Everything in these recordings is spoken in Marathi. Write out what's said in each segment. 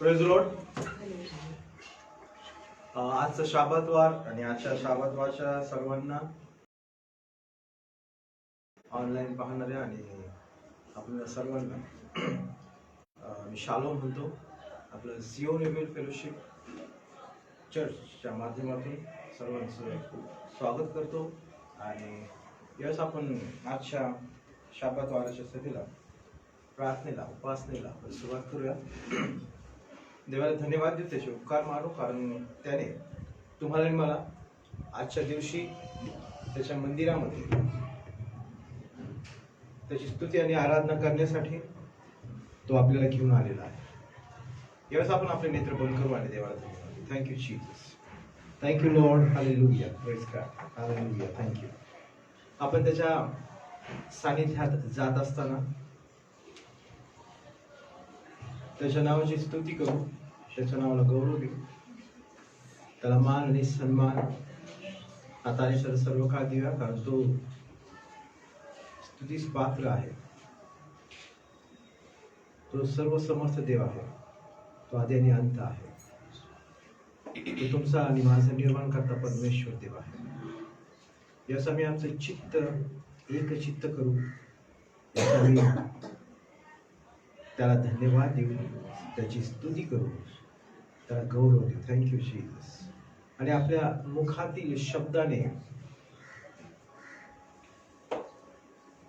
Praise the Lord. आजचा शाबातवार आणि आजच्या शाबातवारच्या सर्वांना ऑनलाईन पाहणाऱ्या आणि आपल्या सर्वांना मी शालोम म्हणतो. आपलं सियोन एबेल फेलोशिप चर्चच्या माध्यमातून सर्वांचं स्वागत करतो. आणि यावेळेस आपण आजच्या शाबातवाराच्या सभेला प्रार्थनेला उपासनेला सुरुवात करूया. देवाला धन्यवाद देतो, त्याचे उपकार मानू, कारण त्याने तुम्हाला आणि मला आजच्या दिवशी त्याच्या मंदिरामध्ये त्याची स्तुती आणि आराधना करण्यासाठी तो आपल्याला घेऊन आलेला आहे. यावेळेस आपण आपले नेत्र बंद करू आणि देवाला धन्यवाद. Thank you Jesus, thank you Lord, hallelujah, praise God, hallelujah, thank you. आपण त्याच्या सानिध्यात जात असताना त्याच्या नावाची स्तुती करू, त्याच्या नावाला गौरव देऊ, त्याला मान आणि सन्मान आता आणि सर्व काळ देऊया, कारण तो स्तुतीस पात्र आहे. तो सर्व समर्थ देव आहे. तो आदी आणि अंत आहे. तो तुमचा आणि माझा निर्माण करता परमेश्वर देव आहे. यास आम्ही आमचं चित्त एक चित्त करू, त्याला धन्यवाद देऊ, त्याची स्तुती करू, त्याला गौरव देऊ. Thank you Jesus. आणि आपल्या मुखातील शब्दाने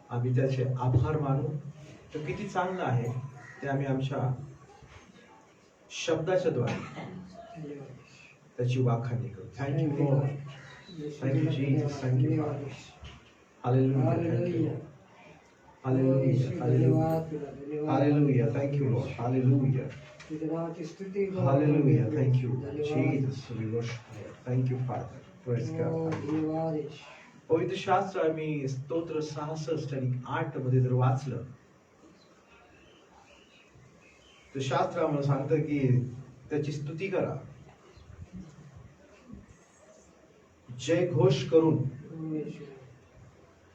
आम्ही त्याचे आभार मानू. तो किती चांगला आहे ते आम्ही आमच्या शब्दाच्या द्वारे त्याची वाखाणणी करू. Thank you Lord, thank you Jesus, thank you hallelujah, Hallelujah, hallelujah, hallelujah, thank you Lord, hallelujah, hallelujah, thank you Jesus, we worship you, thank you Father, praise God. पवित्र शास्त्र आम्ही स्तोत्र 66 आणि 8 मध्ये जर वाचलं तर शास्त्र आम्हाला सांगतं की त्याची स्तुती करा, जय घोष करून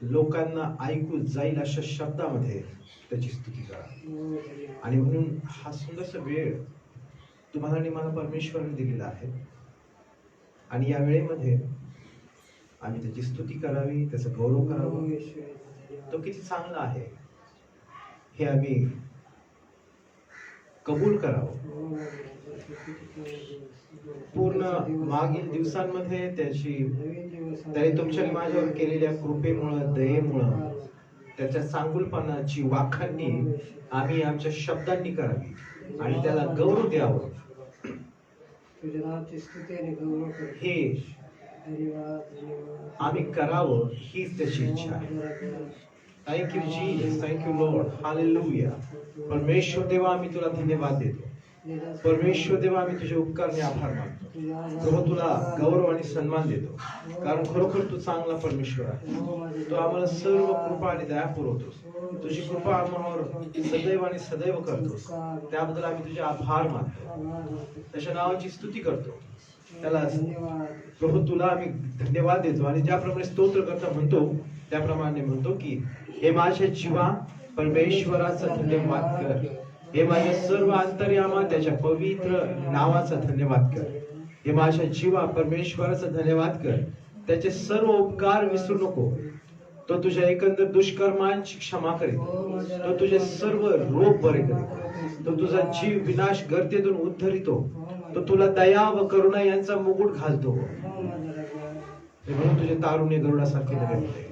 लोकांना ऐकू जाईल अशा शब्दामध्ये त्याची स्तुती करा. आणि म्हणून हा सुंदरसा वेळ तुम्हाला आणि मला परमेश्वराने दिलेला आहे. आणि या वेळेमध्ये आम्ही त्याची स्तुती करावी, त्याचा गौरव करावा. तो किती चांगला आहे हे आम्ही कबूल करावं. पूर्ण मागील दिवसांमध्ये त्याने तुमच्या माझ्यावर केलेल्या कृपेमुळं, दयेमुळं, त्याच्या चांगुलपणाची वाखाणणी आम्ही आमच्या शब्दांनी करावी आणि त्याला गौरव द्यावं, हे आम्ही करावं, हीच त्याची इच्छा आहे. Thank you Jesus, thank you Lord, hallelujah. परमेश्वर देवा, आम्ही तुला धन्यवाद देतो. परमेश्वर देवा, आम्ही तुझे उपकारने आभार मानतो. प्रभू, तुला गौरव आणि सन्मान देतो, कारण खरोखर तू चांगला परमेश्वर आहे. तू आम्हाला सर्व कृपा आणि दया पुरवतोस. तुझी कृपा आम्हावर सदैव आणि सदैव करतोस. त्याबद्दल आम्ही तुझे आभार मानतो, त्याच्या नावाची स्तुती करतो. त्याला प्रभू तुला आम्ही धन्यवाद देतो. आणि ज्याप्रमाणे स्तोत्र करता म्हणतो त्याप्रमाणे म्हणतो की हे माझ्या जीवा परमेश्वराचा धन्यवाद कर. हे माझ्या सर्व अंतर्यामा त्याच्या पवित्र नावाचा धन्यवाद कर. हे माझ्या जीवा परमेश्वराचा धन्यवाद कर. त्याचे सर्व उपकार विसरू नको. तो तुझ्या एकंदर दुष्कर्मांची क्षमा करेल. तो तुझे सर्व रोग बरे करेल. तो तुझा जीव विनाश गर्तेतून उद्धरितो. तो तुला दया व करुणा यांचा मुकुट घालतो. म्हणून तुझे तारुण्य गरुडासारखे नव्हे.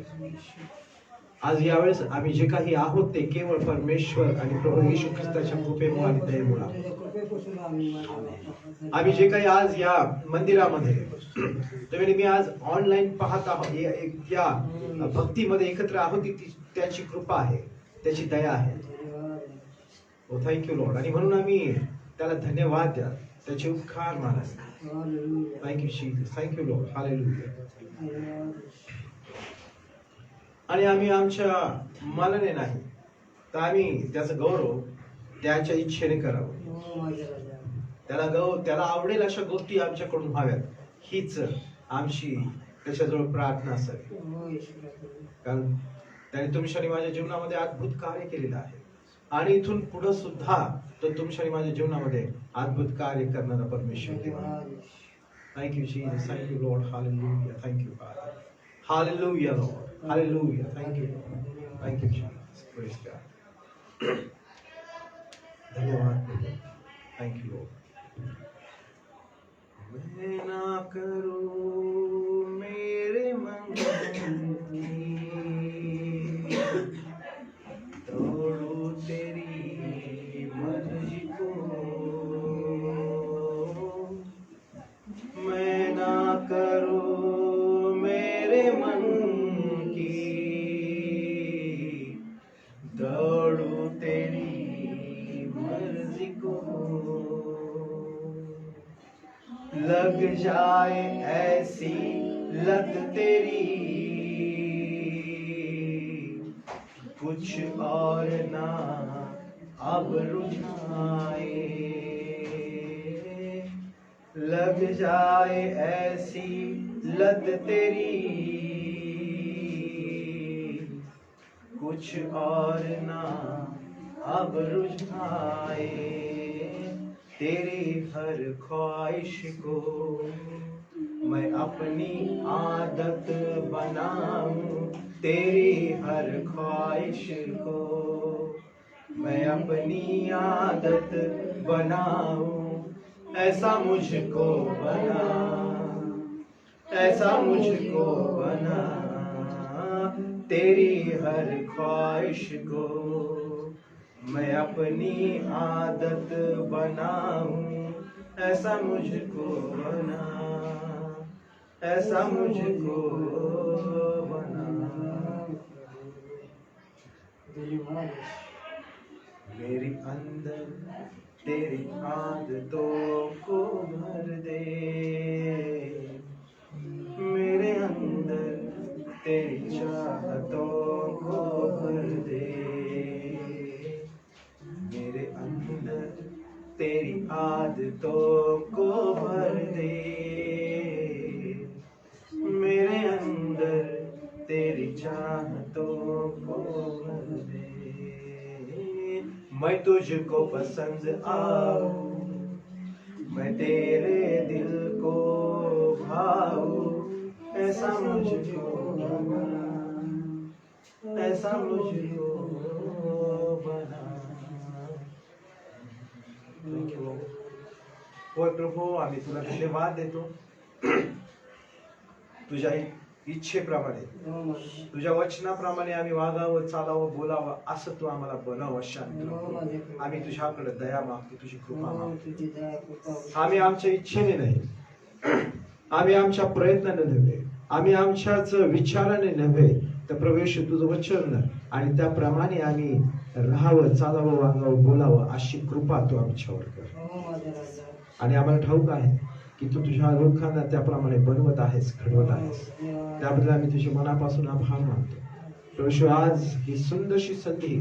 आज यावेळेस आम्ही जे काही आहोत ते केवळ परमेश्वर आणि प्रभू येशू ख्रिस्ताच्या कृपेमुळे आणि दयेमुळे. आम्ही जे काही आज या मंदिरामध्ये तुम्ही मी आज ऑनलाईन पाहत आहोत, या भक्तीमध्ये एकत्र आहोत, त्याची कृपा आहे, त्याची दया आहे. ओ थँक्यू लॉर्ड. आणि म्हणून आम्ही त्याला धन्यवाद द्या, त्याचे उपकार माना. Thank you Jesus, thank you Lord, hallelujah. आणि आम्ही आमच्या मनाने नाही तर आम्ही त्याचा गौरव त्याच्या इच्छेने करावं. त्याला आवडेल अशा गोष्टी आमच्याकडून व्हाव्यात, हीच आमची त्याच्याजवळ प्रार्थना असावी. कारण त्याने तुमच्या आणि माझ्या जीवनामध्ये अद्भुत कार्य केलेलं आहे. आणि इथून पुढे सुद्धा तो तुमच्या आणि माझ्या जीवनामध्ये अद्भुत कार्य करणारा परमेश्वर देवा. Thank you, Jesus. Thank you, Lord. Hallelujah. Thank you, Father. Hallelujah, Lord. Hallelujah. Thank you, Lord. Thank you, Jesus. Praise God. धन्यवाद. Thank you, Lord. मैं ना करूं मेरे मन की, तोड़ूं तेरी मर्जी को. मैं ना करूं मेरे मन की, दौड़ूं तेरी मर्जी को. लग जाए ऐसी लत तेरी, कुछ और ना अब रुझाए. लग जाए ऐसी लत तेरी, कुछ और ना अब रुझाए. तेरी हर ख्वाहिश को मैं अपनी आदत बनाऊं. तेरी हर ख्वाहिश को मैं अपनी आदत बनाऊं. ऐसा मुझको बना, ऐसा मुझको बना. तेरी हर ख्वाहिश को मैं अपनी आदत बनाऊं. ऐसा मुझको बना, ऐसा मुझको बना. मेरी अंदर तेरी आदतों को भर दे. मेरे अंदर तेरी चाहतों को भर दे. मेरे अंदर तेरी आदतों को भर दे. मेरे अंदर तेरी चाहतों को भर दे. मैं तुझको पसंद आऊं, मैं तेरे दिल को भाऊं. ऐसा मुझको बना, ऐसा मुझको बना. होय प्रभू, आम्ही तुला धन्यवाद देतो. तुझ्या इच्छेप्रमाणे, तुझ्या वचनाप्रमाणे आम्ही वागावं, चालावं, बोलावं असं तू आम्हाला बनव. शांत आम्ही तुझ्याकडे दया मागतो, तुझी कृपा मागतो. आम्ही आमच्या इच्छेने नाही, आम्ही आमच्या प्रयत्नाने नव्हे, आम्ही आमच्याच विचाराने नव्हे, तर प्रभू येशू तुझं वचन आणि त्याप्रमाणे आम्ही राहावं, चालावं, वागावं, बोलावं अशी कृपा तू आमच्यावर कर. आणि आम्हाला ठाऊक आहे की तू तुझ्या लोकांना त्याप्रमाणे बनवत आहेस, घडवत आहेस. त्याबद्दल आम्ही तुझ्या मनापासून आभार मानतो. प्रभू आज ही सुंदरशी संधी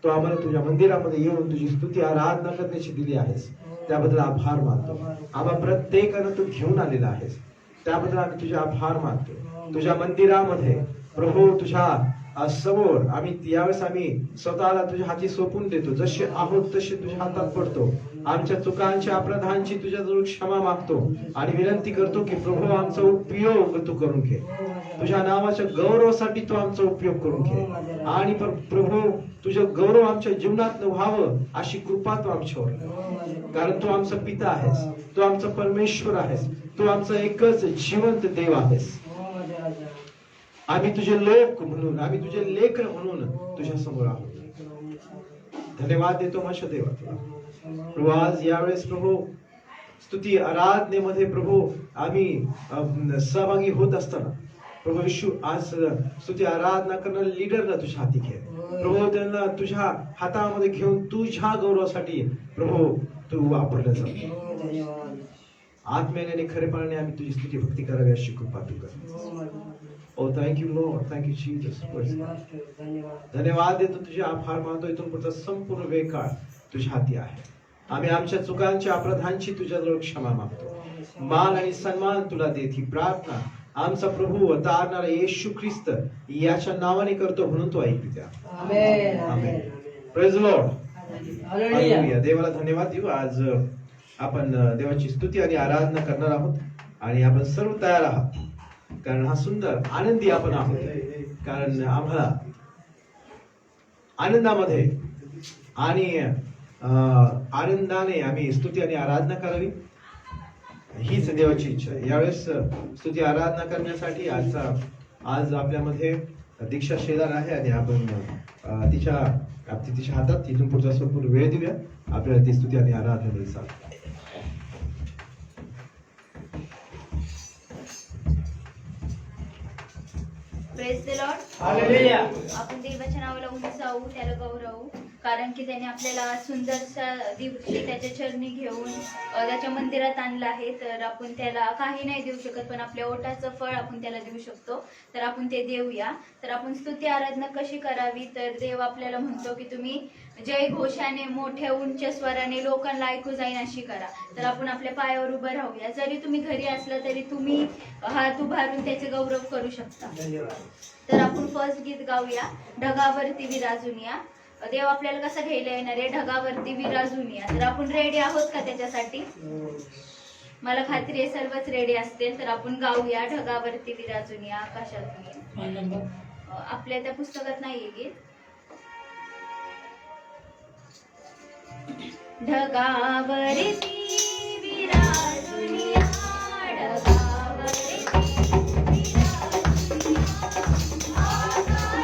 तू आम्हाला तुझ्या मंदिरामध्ये येऊन तुझी स्तुती आराधना करण्याची दिली आहेस, त्याबद्दल आभार मानतो. आम्हा प्रत्येकानं तू घेऊन आलेला आहेस, त्याबद्दल आम्ही तुझे आभार मानतो. तुझ्या मंदिरामध्ये प्रभू तुझ्या समोर आम्ही यावेळेस आम्ही स्वतःला तुझ्या हाती सोपून देतो. जसे आहोत तसे तुझ्या हातात पडतो. आमच्या चुकांच्या अपराधांची तुझ्याजवळ क्षमा मागतो आणि विनंती करतो की प्रभू आमचा उपयोग तू करून घे. तुझ्या नावाच्या गौरवासाठी तू आमचा उपयोग करून घे. आणि प्रभू तुझं गौरव आमच्या जीवनात व्हावं अशी कृपा तू आमच्यावर, कारण तू आमचा पिता आहेस, तू आमचा परमेश्वर आहेस, तू आमचा एकच जिवंत देव आहेस. आम्ही तुझे लोक म्हणून, आम्ही तुझे लेकर म्हणून तुझ्या समोर आहोत. धन्यवाद देतो माझ्या देवा. प्रभू आज यावेळेस प्रभू स्तुती आराधनेमध्ये प्रभू आम्ही सहभागी होत असताना प्रभू येशू आज स्तुती आराधना करणारे लीडरला तुझ्या हाती घे. प्रभू त्यांना तुझ्या हातामध्ये घेऊन तुझ्या गौरवासाठी प्रभू तू वापरलं जातो. आत्म्याने आणि खरेपणाने आम्ही तुझी स्तुती भक्ती करावी अशी कृपा तू कर. Oh, thank you, Lord. Thank you, Jesus. धन्यवाद देतो, तुझे आभार मानतो. इथून पुढचा संपूर्ण वेळ काळ तुझ्या हाती आहे. आम्ही आमच्या चुकांच्या अपराधांची तुझ्याजवळ क्षमा मागतो. मान आणि सन्मान तुला देत ही प्रार्थना आमचा प्रभू तारणारा येशू ख्रिस्त याच्या नावाने करतो, म्हणून तो ऐकू द्या. आमेन. Praise lord. हालेलुया. देवाला धन्यवाद देऊ. आज आपण देवाची स्तुती आणि आराधना करणार आहोत आणि आपण सर्व तयार आहात, कारण हा सुंदर आनंदी आपण आहोत. कारण आम्हाला आनंदामध्ये आणि आनंदाने आम्ही स्तुती आणि आराधना करावी, हीच देवाची इच्छा. यावेळेस स्तुती आराधना करण्यासाठी आज आपल्यामध्ये दीक्षा शेलार आहे आणि आपण तिच्या हातात तिथून पुढचा संपूर्ण वेळ देऊया. आपल्याला ती स्तुती आणि आराधना सांग. Praise the Lord. हालेलुया. आपण देवाच्या नावाला उंचावू, त्याला गौरवू, कारण की त्याने आपल्याला सुंदरशा दिवशी त्याच्या चरणी घेऊन त्याच्या मंदिरात आणलं आहे. तर आपण त्याला काही नाही देऊ शकत, पण आपल्या ओटाचं फळ आपण त्याला देऊ शकतो. तर आपण ते देऊया. तर आपण स्तुती आराधना कशी करावी, तर देव आपल्याला म्हणतो की तुम्ही जय घोषाने मोठ्या उंच स्वराने लोकांना ऐकू जाईन अशी करा. तर आपण आपल्या पायावर उभं राहूया. जरी तुम्ही घरी असलं तरी तुम्ही हात उभारून त्याचे गौरव करू शकता. तर आपण फर्स्ट गीत गाऊया, ढगावरती विराजून या. देव आपल्याला कसं घ्यायला येणार आहे, ढगावरती विराजून या. तर आपण रेडी आहोत का त्याच्यासाठी? मला खात्री आहे सर्वच रेडी असतील. तर आपण गाऊया, ढगावरती विराजून या, आकाशातून ये. आपल्या त्या पुस्तकात नाहीये गीत. ढगावरती विराजून या, ढगावरती विराजून या, आकाशातून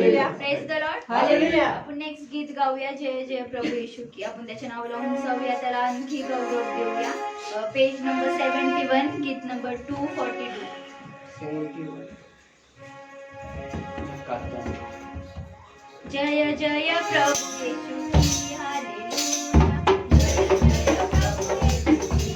hallelujah. Praise the Lord. Hallelujah. आपण नेक्स्ट गीत गाऊया, जय जय प्रभू येशू की. आपण त्याच्या नावाला उंचावूया, त्याला आणखी गौरव देऊया. पेज नंबर 71, गीत नंबर 242. जय जय प्रभू येशू की. हालेलुया. जय जय प्रभू येशू की.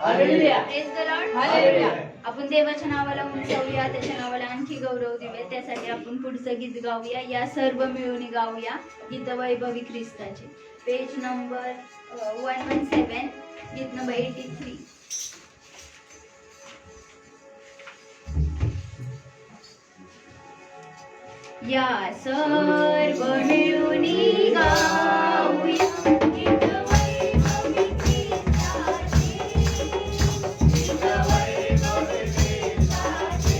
Hallelujah. Praise the Lord. Hallelujah. आपण देवाच्या नावाला उंचावूया, त्याच्या नावाला आणखी गौरव देऊया. त्यासाठी आपण पुढचं गीत गाऊया. या सर्व मिळून गाऊया गीत वैभवी ख्रिस्ताचे. पेज नंबर 117, गीत नंबर 83. या सर्व मिळून गाऊया गीत वैभवी ख्रिस्ताचे. गीत वैभवी ख्रिस्ताचे.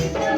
Hallelujah.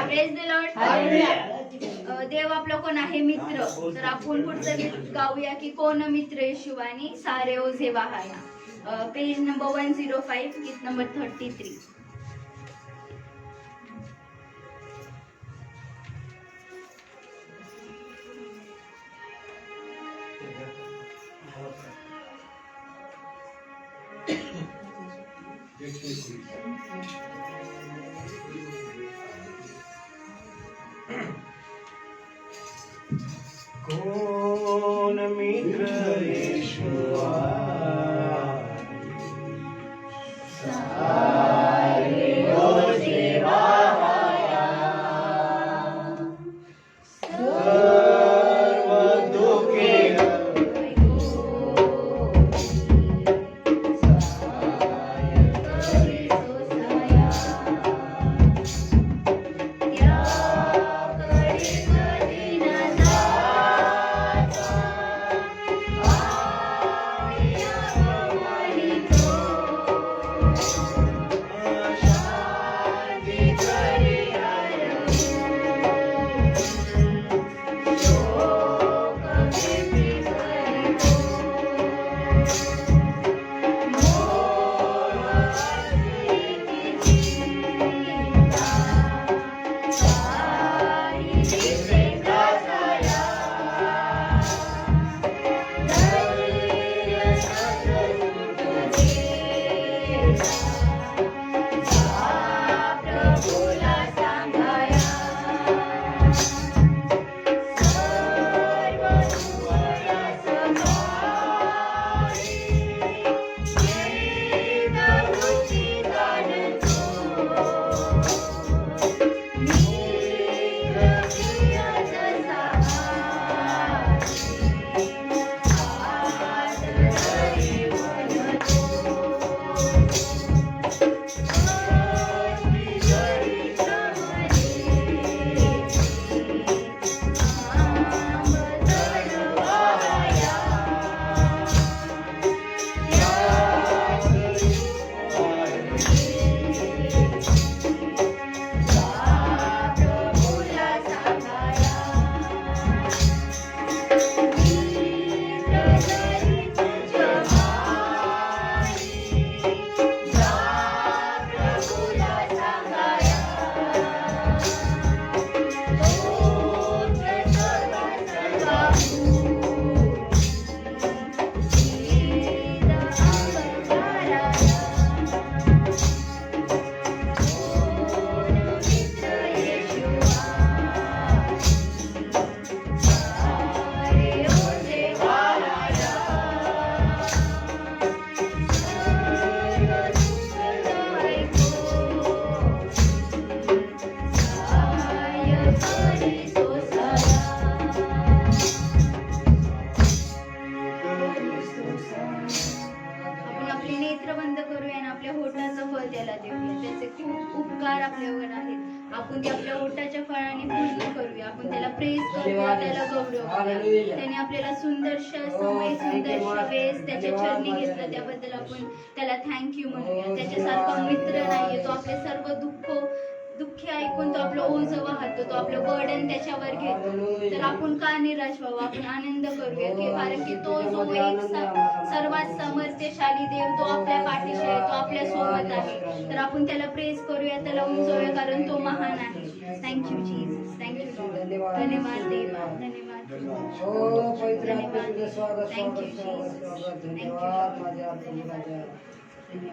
Praise the lord. देव आपला कोण आहे? मित्र. तर आपण पुढचं गीत गाऊया की कोण मित्र येशुवानी सारे ओझे वाहाया. पेज नंबर 105, गीत नंबर 33. कोण मित्र येशुवा सारे ओझे वाहाया, सर्व दुःखे आपल्यावर आहेत. आपण ते आपल्या ओटाच्या फळाने पूर्ण करूया. आपण त्याला प्रेज करूया, त्याला गौरव करूया. त्याने आपल्याला सुंदरशा समय, सुंदरशा वेळेस त्याच्या चरणी घेतलं, त्याबद्दल आपण त्याला थँक्यू म्हणूया. त्याच्यासारखा मित्र नाहीये. तो आपले सर्व दुःख दुःखी ऐकून तो आपलं ओझं वाहतो, तो आपलं बर्डन त्याच्यावर घेतो. तर आपण का निराश व्हावं, आपण आनंद करूया की कारण की तो जो एक सर्वात सामर्थ्यशाली देव तो आपल्या पाठीशी आहे, तो आपल्या सोबत आहे. तर आपण त्याला प्रेज करूया, त्याला उंचवूया कारण तो महान आहे. Thank you Jesus, thank you Lord. धन्यवाद देवा, धन्यवाद हो पवित्र आत्मा धन्यवाद. तुझं स्वागत Thank you, स्वागत Jesus. स्वागत Thank you, धन्यवाद Lord. माझ्या आत्म्याला धन्यवाद.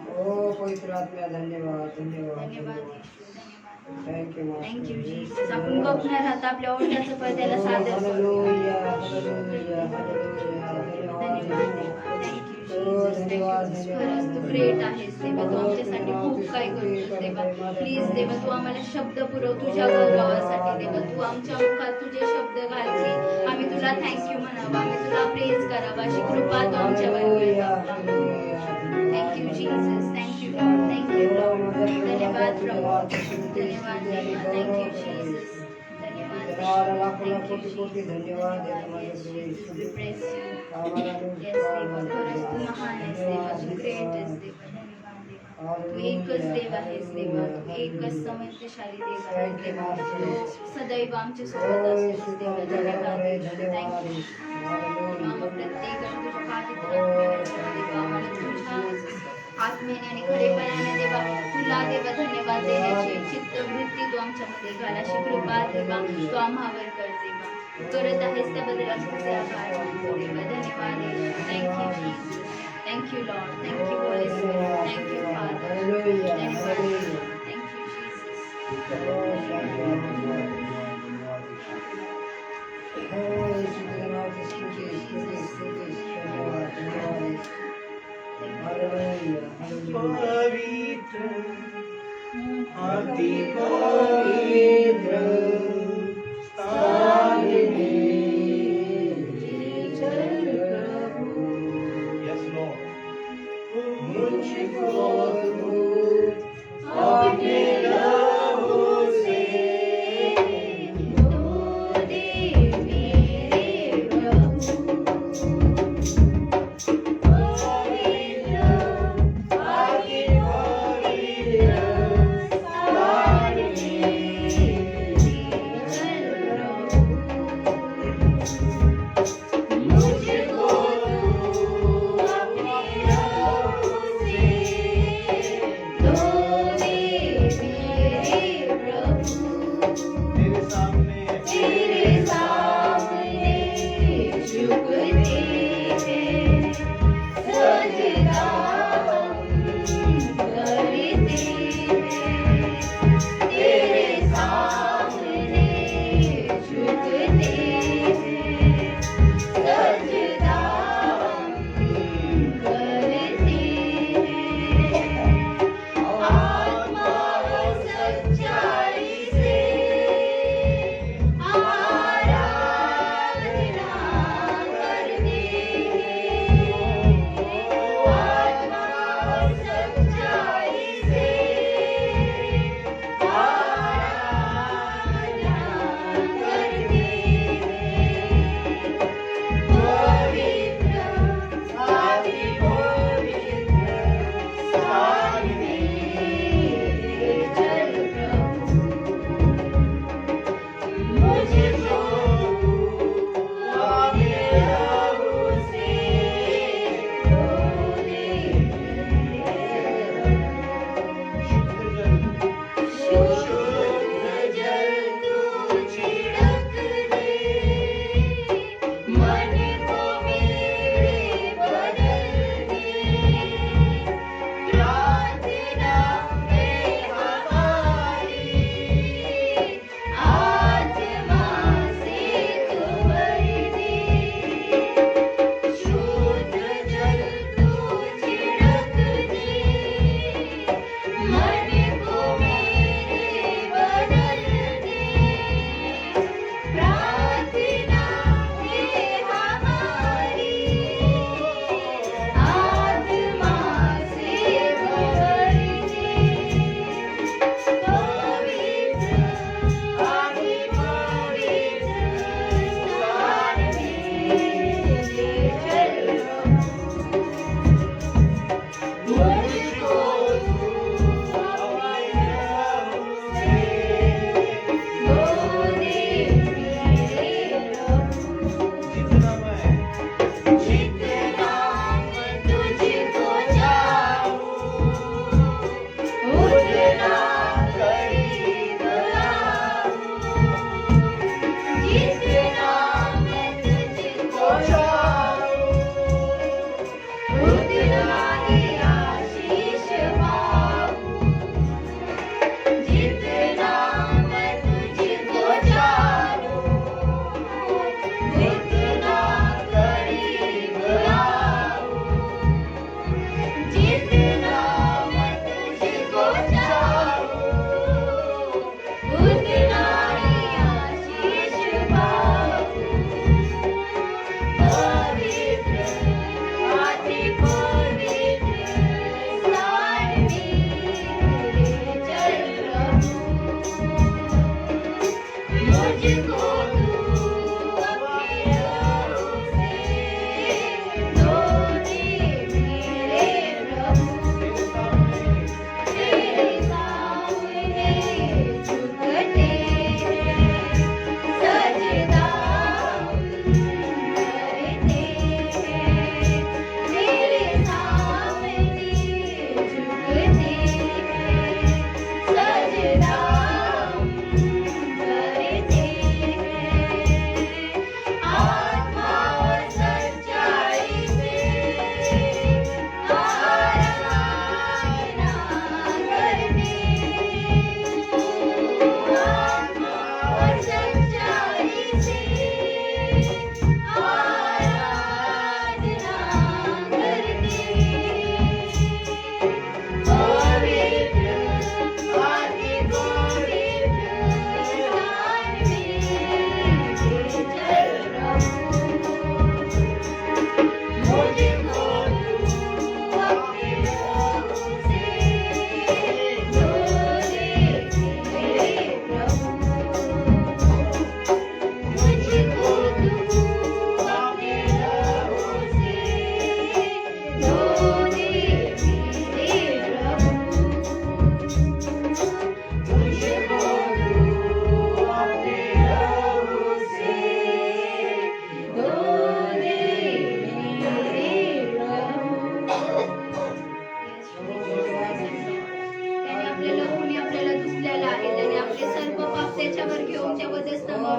हो पवित्र आत्म्या धन्यवाद धन्यवाद धन्यवाद धन्यवाद येशू, धन्यवाद. Thank you thank you Jesus. आपण गप न राहता आपल्या ओठाचं पडद्याला सादर करूया. हालेलुया हालेलुया हालेलुया धन्यवाद धन्यवाद देवा. थँक्यू हो जीसस. धन्यवाद थँक्यू खरंच तू ग्रेट आहेस देवा, तू आमच्यासाठी खूप काही करतोस देवा. प्लीज देवा तू आम्हाला शब्द पुरव तुझ्या गौरवासाठी देवा. तू आमच्या मुखात तुझे शब्द घाल की आम्ही तुला थँक्यू म्हणावं, आम्ही तुला प्रेज करावं, अशी कृपा तू आमच्यावर कर बाबा. Thank you Jesus, thank you Lord, thank you Lord. धन्यवाद प्रभू, धन्यवाद देवा. थँक्यू जीसस, धन्यवाद. कोटी कोटी धन्यवाद We praise you. Yes, देवा खरंच तू महान आहेस देवा, तू ग्रेट आहेस देवा. धन्यवाद देवा. तू एकच देव आहेस देवा, तू एकच समर्थशाली देव आहेस देवा. तू सदैव आमच्या सोबत असतोस देवा. धन्यवाद थँक्यू. आम्हा प्रत्येकाला तुझ्या पाठीत देवा, आम्हाला तुझ्या आत्म्याने आणि खरेपणाने देवा तुला देवा धन्यवाद देण्याची चित्तवृत्ती तू आमच्यामध्ये घाल, अशी कृपा देवा तू आम्हावर कर देवा. तू करत आहेस त्याबद्दल आम्ही तुझे आभार मानतो देवा. धन्यवाद thank you Jesus, thank you Lord, thank you Holy spirit, thank you father. धन्यवाद थँक्यू जीसस. पवित्र अति पवित्र स्थान में चल प्रभु. Yes, Lord. मुझको अपने लहू से धो दे मेरे प्रभु. पवित्र अति पवित्र स्थान में चल प्रभु. मुझको अपने लहू से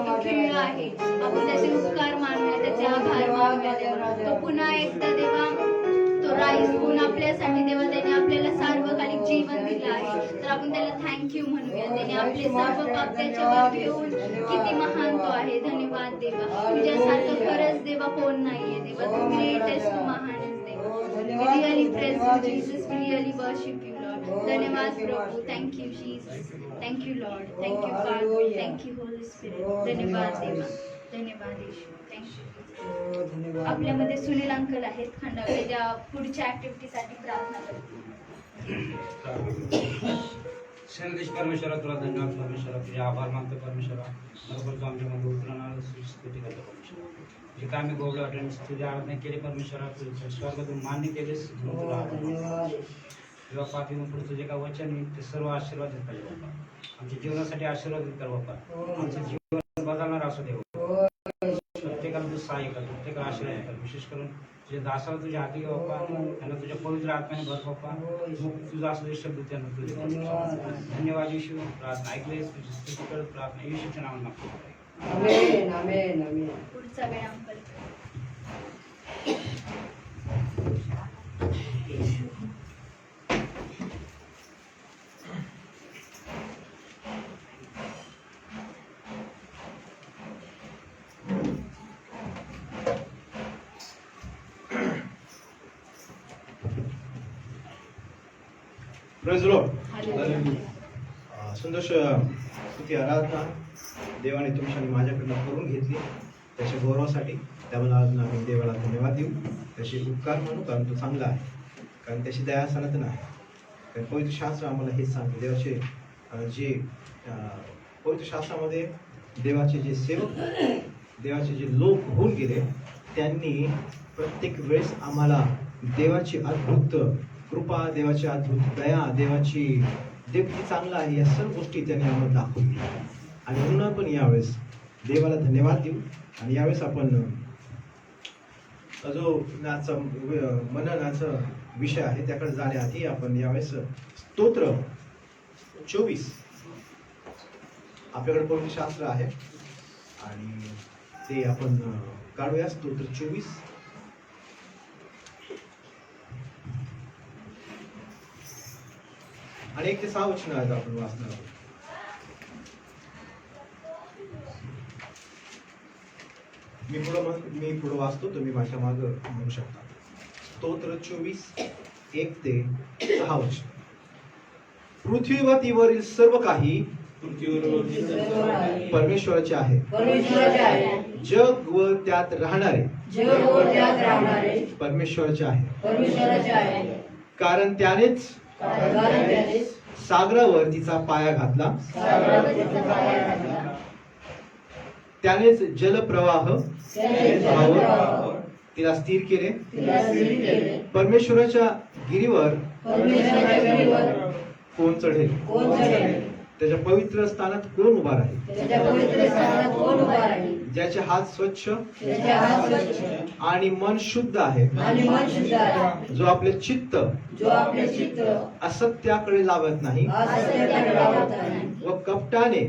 तो खेळला आहे. आपण त्याचे उपकार मानूया, त्याचे आभार मानूया देवा. तो पुन्हा एकदा देवा तो राईस होऊन आपल्यासाठी देवा त्याने आपल्याला सार्वकालिक जीवन दिलं आहे. तर आपण त्याला थँक्यू म्हणूया. त्याने आपले सर्व पाप त्याच्यावर घेऊन किती महान तो आहे. धन्यवाद देवा. तुझ्यासारखं खरंच देवा कोण नाहीये देवा. तू ग्रेट आहेस, तू महान आहेस देवा. We really praise you, Jesus. We really worship you, Lord. धन्यवाद प्रभू. Thank you, Jesus. Thank you, Lord. Thank you, Father. Thank you, Holy Spirit. धन्यवाद देवा. धन्यवाद येशू. Thank you. धन्यवाद. आपल्यामध्ये सुनील अंकल आहेत खंडागळे, ज्या पुढच्या ऍक्टिव्हिटीसाठी प्रार्थना करतील. सर्वेश परमेश्वरा तुला धन्यवाद परमेश्वरा, तुझे आभार मानतो परमेश्वरा. बरोबर तू आमच्यामध्ये उतरणार स्तुती करतो परमेश्वरा. जे काय आम्ही गोवलं वाटेल तुझी आराधना केली परमेश्वरा, तुझ्या स्वर्गातून मान्य केलेस म्हणून तुला आभार मानतो. धन्यवाद. जेव्हा पाठीनं पुढचं जे काय वचन आहे ते सर्व आशीर्वादित पाहिजे बाप्पा. आमच्या जीवनासाठी आशीर्वादित कर बाप्पा. आमचं जीवन बदलणार असू दे बाप्पा. प्रत्येकाला तू सहाय्य कर, प्रत्येकाला आशीर्वाद कर. विशेष करून तुझ्या दासाला तुझ्या हाती घे बाप्पा. त्यांना तुझ्या पवित्र आत्म्याने भर बाप्पा. मग तुझा असलेले शब्द त्यांना तुझे धन्यवाद येशू. प्रार्थना ऐकलेस तुझी स्तुती करत प्रार्थना येशूच्या नावाने मागतो. आमेन आमेन आमेन. पुढचा वेळ अंकल. Praise Lord. सुंदर स्तुती आराधना देवाने तुमच्या आणि माझ्याकडनं करून घेतली. त्याच्या गौरवासाठी त्यामुळे आज आम्ही देवाला धन्यवाद देऊ. त्याचे उपकार म्हणू, कारण तो चांगला आहे, कारण त्याची दया सनातन आहे. कारण पवित्र शास्त्र आम्हाला हेच सांगते. देवाचे जे पवित्र शास्त्रामध्ये देवाचे जे सेवक, देवाचे जे लोक होऊन गेले, त्यांनी प्रत्येक वेळेस आम्हाला देवाची अद्भुत कृपा, देवाची अद्भुत दया, देव किती चांगला आहे, या सर्व गोष्टी त्यांनी आम्हाला दाखवल्या. आणि म्हणून आपण यावेळेस देवाला धन्यवाद देऊ. आणि यावेळेस आपण जो मननाचा विषय आहे त्याकडे जाण्याआधी आपण यावेळेस स्तोत्र 24 आपल्याकडे पवित्र शास्त्र आहे आणि ते आपण काढूया. स्तोत्र 24 आणि 1 ते 6 वचन आहेत आपण वाचणार आहोत. मी पुढे वाचतो, तुम्ही माझ्या मागे म्हणू शकता. स्तोत्र 24 1 ते 6 वचन. पृथ्वीवरील सर्व काही परमेश्वराचे आहे. जग व त्यात राहणारे परमेश्वराचे आहे. कारण त्यानेच सागरावर तिचा पाया घातला. त्यानेच जलप्रवाह तिला स्थिर केले. परमेश्वराच्या गिरीवर कोण चढेल? त्याच्या पवित्र स्थानात कोण उभा राहील? ज्याचे हात स्वच्छ आणि मन शुद्ध आहे, जो आपले चित्त असत्याकडे लावत नाही व कपटाने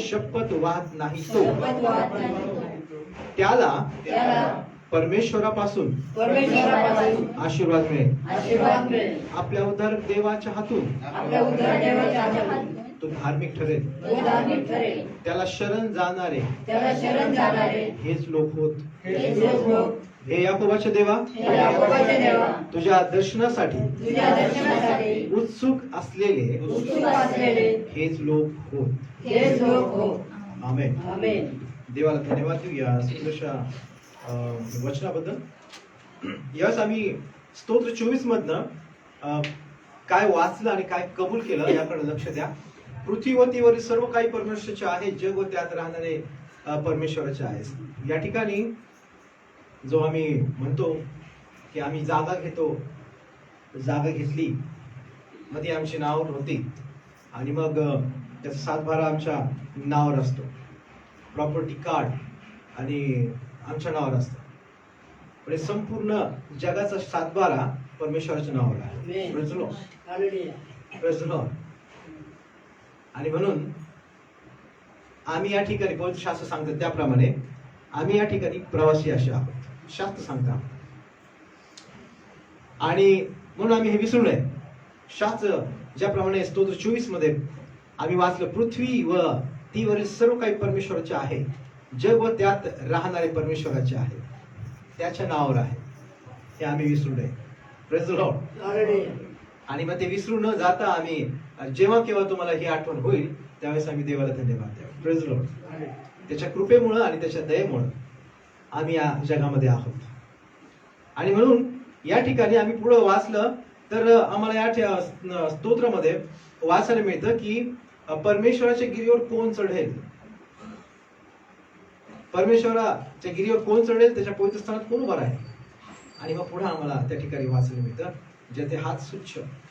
शपथ वाहत नाही, तो त्याला परमेश्वरापासून आशीर्वाद मिळेल. आपल्या उद्धारक देवाच्या हातून तो धार्मिक ठरेल. त्याला शरण जाणारे हेच लोक होत. हे याकोबाच्या देवा, तुझ्या दर्शनासाठी उत्सुक असलेले हेच लोक होत. आमेन. देवाला धन्यवाद देऊ या सुंदरशा वचनाबद्दल. यावेळेस आम्ही स्तोत्र 24 मधनं काय वाचलं आणि काय कबूल केलं याकडे लक्ष द्या. पृथ्वीवरील सर्व काही परमेश्वराचे आहे, जग व त्यात राहणारे परमेश्वराचे आहे. या ठिकाणी जो आम्ही म्हणतो की आम्ही जागा घेतो, जागा घेतली, मग ती आमची नावावर होती आणि मग त्याचा सातबारा आमच्या नावावर असतो, प्रॉपर्टी कार्ड आणि आमच्या नावावर असतं. पण संपूर्ण जगाचा सातबारा परमेश्वराच्या नावावर आहे. Praise the Lord. Praise the Lord. आणि म्हणून आम्ही या ठिकाणी पवित्र शास्त्र सांगतात त्याप्रमाणे आम्ही या ठिकाणी प्रवासी असे आहोत, शास्त्र सांगता. आणि म्हणून आम्ही हे विसरू नये. शास्त्र ज्याप्रमाणे स्तोत्र 24 मध्ये आम्ही वाचलं, पृथ्वी व तीवरील सर्व काही परमेश्वराचे आहे, जग व त्यात राहणारे परमेश्वराचे आहे, त्याच्या नावावर आहे. हे आम्ही विसरू नये. Praise the Lord. आणि मग ते विसरू न जाता आम्ही जेव्हा केव्हा तुम्हाला ही आठवण होईल त्यावेळेस आम्ही देवाला धन्यवाद द्यावा. Praise the Lord. त्याच्या कृपेमुळं आणि त्याच्या दयेमुळं आम्ही या जगामध्ये आहोत. आणि म्हणून या ठिकाणी आम्ही पुढे वाचलं तर आम्हाला या स्तोत्रामध्ये वाचायला मिळतं की परमेश्वराच्या गिरीवर कोण चढेल, परमेश्वराच्या गिरीवर कोण चढेल, त्याच्या पवित्र स्थानात कोण उभा आहे. आणि मग पुढे आम्हाला त्या ठिकाणी वाचायला मिळतं, ज्याचे हात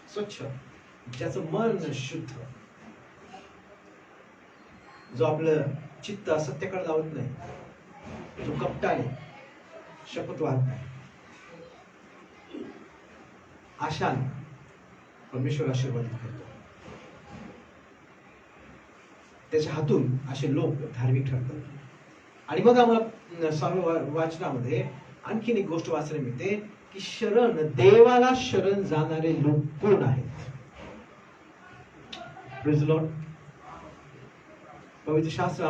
स्वच्छ, ज्याचं मन शुद्ध, जो आपलं चित्त सत्याकडे लावत नाही, जो कपटाने शपथ वाहत नाही, अशा परमेश्वर आशीर्वादित करतो. त्याच्या हातून असे लोक धार्मिक ठरतात. आणि मग आम्हाला स्वामी वाचनामध्ये आणखीन एक गोष्ट वाचायला मिळते की देवाला शरण जाणारे लोक कोण आहेत. Praise the Lord. पवित्र शास्त्र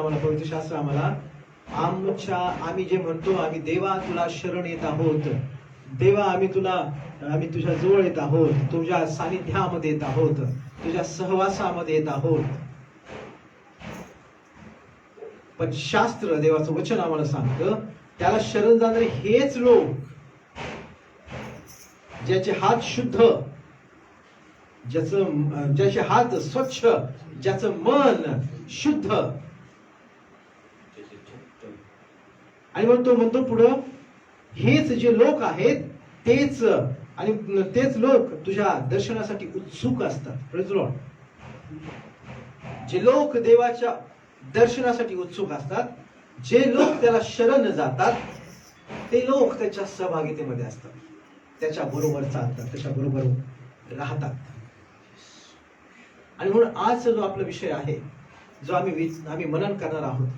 आम्हाला आम्ही जे म्हणतो, आम्ही देवा तुला शरण येत आहोत, देवा आम्ही तुझ्या जवळ येत आहोत, तुझ्या सानिध्यामध्ये येत आहोत, तुझ्या सहवासामध्ये येत आहोत. पण शास्त्र देवाचं वचन आम्हाला सांगतं त्याला शरण जाणारे हेच लोक ज्याचे हात शुद्ध, ज्याचे हात स्वच्छ, ज्याचं मन शुद्ध. आणि मग तो म्हणतो पुढं, हेच जे लोक आहेत तेच लोक तुझ्या दर्शनासाठी उत्सुक असतात. Praise the Lord. जे लोक देवाच्या दर्शनासाठी उत्सुक असतात, जे लोक त्याला शरण जातात, ते लोक त्याच्या सहभागितेमध्ये असतात, त्याच्या बरोबर चालतात, त्याच्या बरोबर राहतात. आणि म्हणून आजचा जो आपला विषय आहे, जो आम्ही मनन करणार आहोत,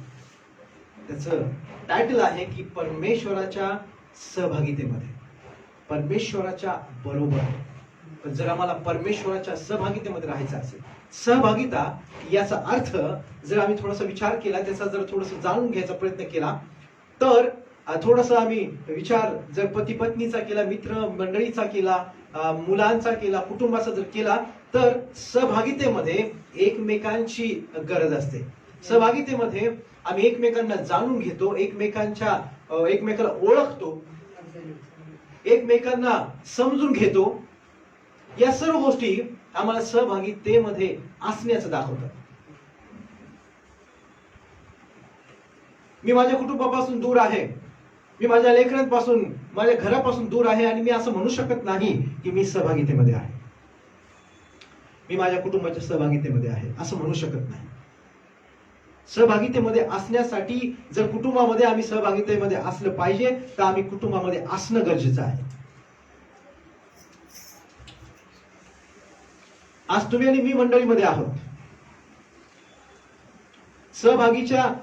त्याचं टायटल आहे की परमेश्वराच्या सहभागितेमध्ये, परमेश्वराच्या बरोबर. पण जर आम्हाला परमेश्वराच्या सहभागितेमध्ये राहायचं असेल, सहभागिता याचा अर्थ जर आम्ही थोडासा विचार केला, त्याचा जर थोडंसं जाणून घ्यायचा प्रयत्न केला, तर थोडासा आम्ही विचार जर पती पत्नीचा केला, मित्र मंडळीचा केला, मुलांचा केला, कुटुंबाचा जर केला, तर सहभागितेमध्ये एकमेकांची गरज असते. सहभागितेमध्ये आम्ही एकमेकांना जाणून घेतो, एकमेकाला ओळखतो, एकमेकांना समजून घेतो. या सर्व गोष्टी आम्हाला सहभागितेमध्ये असण्याचं दाखवतात. मी माझ्या कुटुंबापासून दूर आहे, मी माझ्या लेकरांपासून, माझ्या घरापासून दूर आहे, आणि मी असं म्हणू शकत नाही की मी सहभागितेमध्ये आहे, मी माझ्या कुटुंबाच्या सहभागितेमध्ये आहे, असं म्हणू शकत नाही. सहभागितेमध्ये असण्यासाठी जर कुटुंबामध्ये आम्ही सहभागितेमध्ये असलं पाहिजे, तर आम्ही कुटुंबामध्ये असणं गरजेचं आहे. आज तुम्ही आणि मी मंडळीमध्ये आहोत.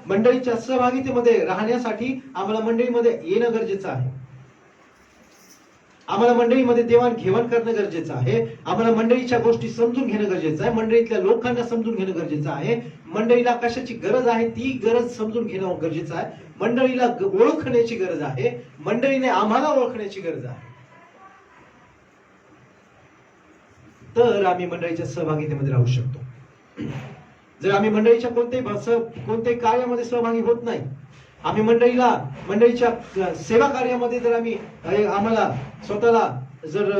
मंडळीच्या सहभागितेमध्ये राहण्यासाठी आम्हाला मंडळीमध्ये येणं गरजेचं आहे. आम्हाला मंडळीमध्ये देवाणघेवाण करणं गरजेचं आहे. आम्हाला मंडळीच्या गोष्टी समजून घेणं गरजेचं आहे. मंडळीतल्या लोकांना समजून घेणं गरजेचं आहे. मंडळीला कशाची गरज आहे ती गरज समजून घेणं गरजेचं आहे. मंडळीला ओळखण्याची गरज आहे. मंडळीने आम्हाला ओळखण्याची गरज आहे. तर आम्ही मंडळीच्या सहभागितेमध्ये राहू शकतो. जर आम्ही मंडळीच्या कोणत्याही कार्यामध्ये सहभागी होत नाही, आम्ही मंडळीच्या सेवा कार्यामध्ये जर आम्हाला स्वतःला जर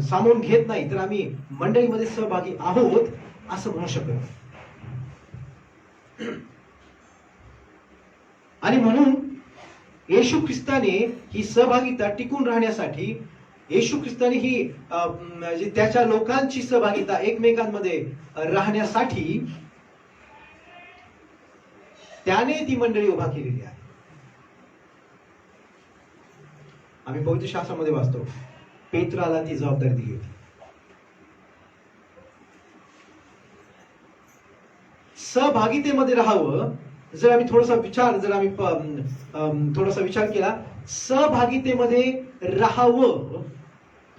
सामावून घेत नाही, तर आम्ही मंडळीमध्ये सहभागी आहोत असं म्हणू शकत नाही. आणि म्हणून येशू ख्रिस्ताने ही सहभागिता टिकून राहण्यासाठी, येशू ख्रिस्ताने ही त्याच्या लोकांची सहभागिता एकमेकांमध्ये राहण्यासाठी त्याने ती मंडळी उभा केलेली आहे. आम्ही पवित्र शास्त्रामध्ये वाचतो, पेत्राला ती जबाबदारी दिली होती. सहभागितेमध्ये राहावं, जर आम्ही थोडासा विचार केला, सहभागितेमध्ये राहावं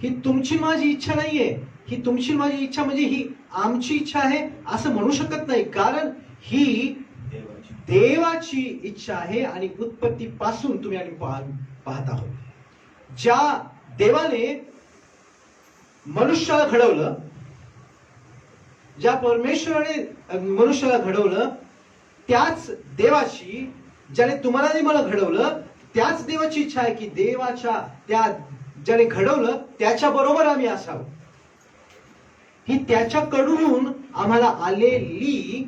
ही तुमची माझी इच्छा नाहीये. ही तुमची माझी इच्छा म्हणजे ही आमची इच्छा आहे असं म्हणू शकत नाही, कारण ही देवाची इच्छा आहे. आणि उत्पत्तीपासून तुम्ही आणि पाहत आहोत, ज्या देवाने मनुष्याला घडवलं, ज्या परमेश्वराने मनुष्याला घडवलं, त्याच देवाची, ज्याने तुम्हाला आणि मला घडवलं, त्याच देवाची इच्छा आहे की देवाच्या त्या ज्याने घडवलं त्याच्या बरोबर आम्ही असावं. ही त्याच्याकडून आम्हाला आलेली